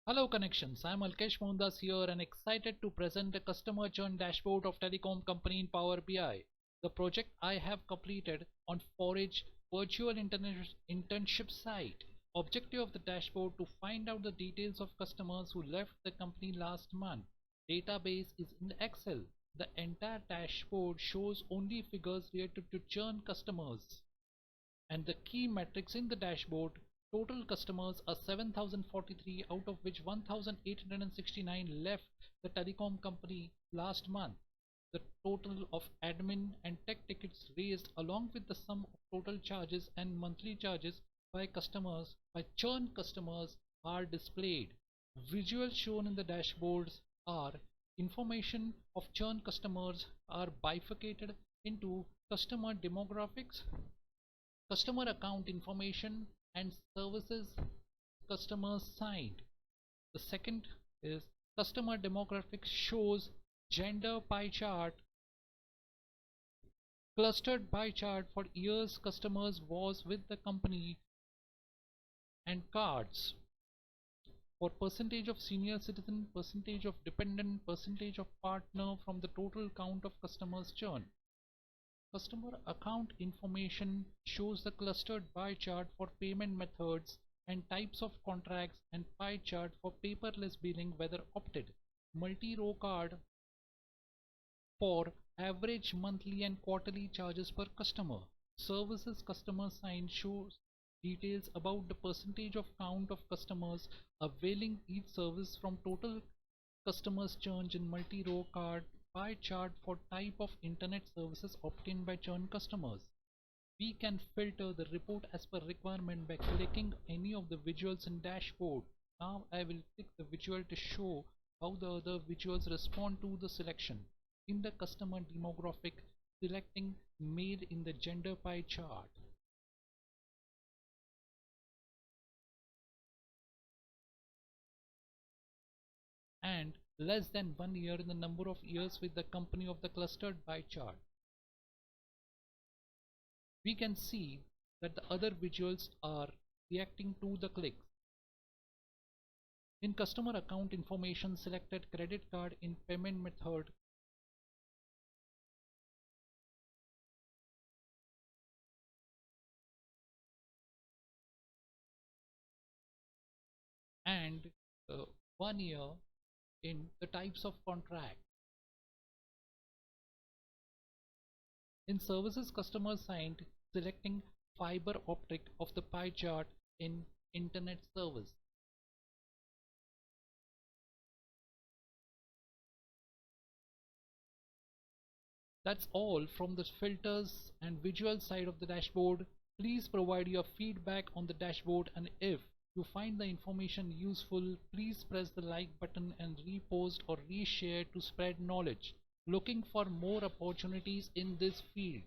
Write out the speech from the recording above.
Hello connections, I am Alkesh Mohandas here and excited to present the customer churn dashboard of Telecom Company in Power BI. The project I have completed on Forage virtual internship site. Objective of the dashboard to find out the details of customers who left the company last month. Database is in Excel. The entire dashboard shows only figures related to churn customers. And the key metrics in the dashboard: total customers are 7,043, out of which 1,869 left the telecom company last month. The total of admin and tech tickets raised along with the sum of total charges and monthly charges by churn customers are displayed. Visuals shown in the dashboards are: information of churn customers are bifurcated into customer demographics, customer account information, and services customers signed. The second is customer demographics shows gender pie chart, clustered pie chart for years customers was with the company, and cards for percentage of senior citizen, percentage of dependent, percentage of partner from the total count of customers churn. Customer account information shows the clustered pie chart for payment methods and types of contracts, and pie chart for paperless billing whether opted. Multi-row card for average monthly and quarterly charges per customer. Services customer sign shows details about the percentage of count of customers availing each service from total customers churned in multi-row card pie chart for type of internet services obtained by churn customers. We can filter the report as per requirement by clicking any of the visuals in dashboard. Now I will click the visual to show how the other visuals respond to the selection. In the customer demographic, selecting male in the gender pie chart. And less than 1 year in the number of years with the company of the clustered pie chart. We can see that the other visuals are reacting to the clicks. In customer account information, selected credit card in payment method, and 1 year in the types of contract. In services customer signed, selecting fiber optic of the pie chart in internet service. That's all from the filters and visual side of the dashboard. Please provide your feedback on the dashboard, and if you find the information useful, please press the like button and repost or reshare to spread knowledge. Looking for more opportunities in this field.